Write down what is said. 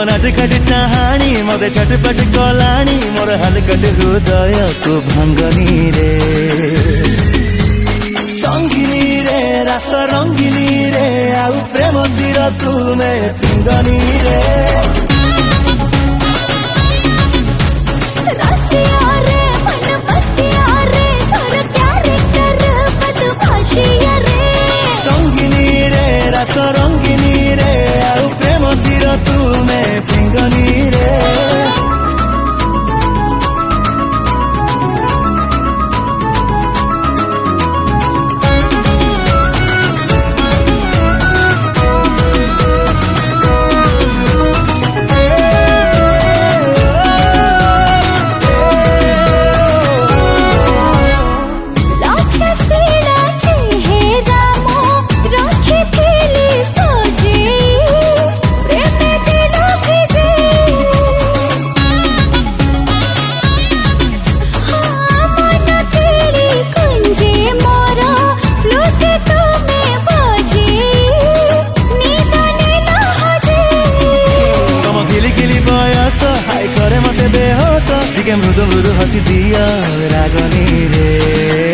नाटकट चाहाणी मते छटपट कलाणी मोर हलकट हृदय को भांगनी रे संगिनी रे रास रंगिनी रे आउ प्रेम तीर तुमे पिंगनी रे संगिनी रे रास रंगिनी रे आउ प्रेम तीर तुमे पिंगनी रे हाय करे मते बेहोश टिके मृदु मृदु हसी दिया रागनी रे।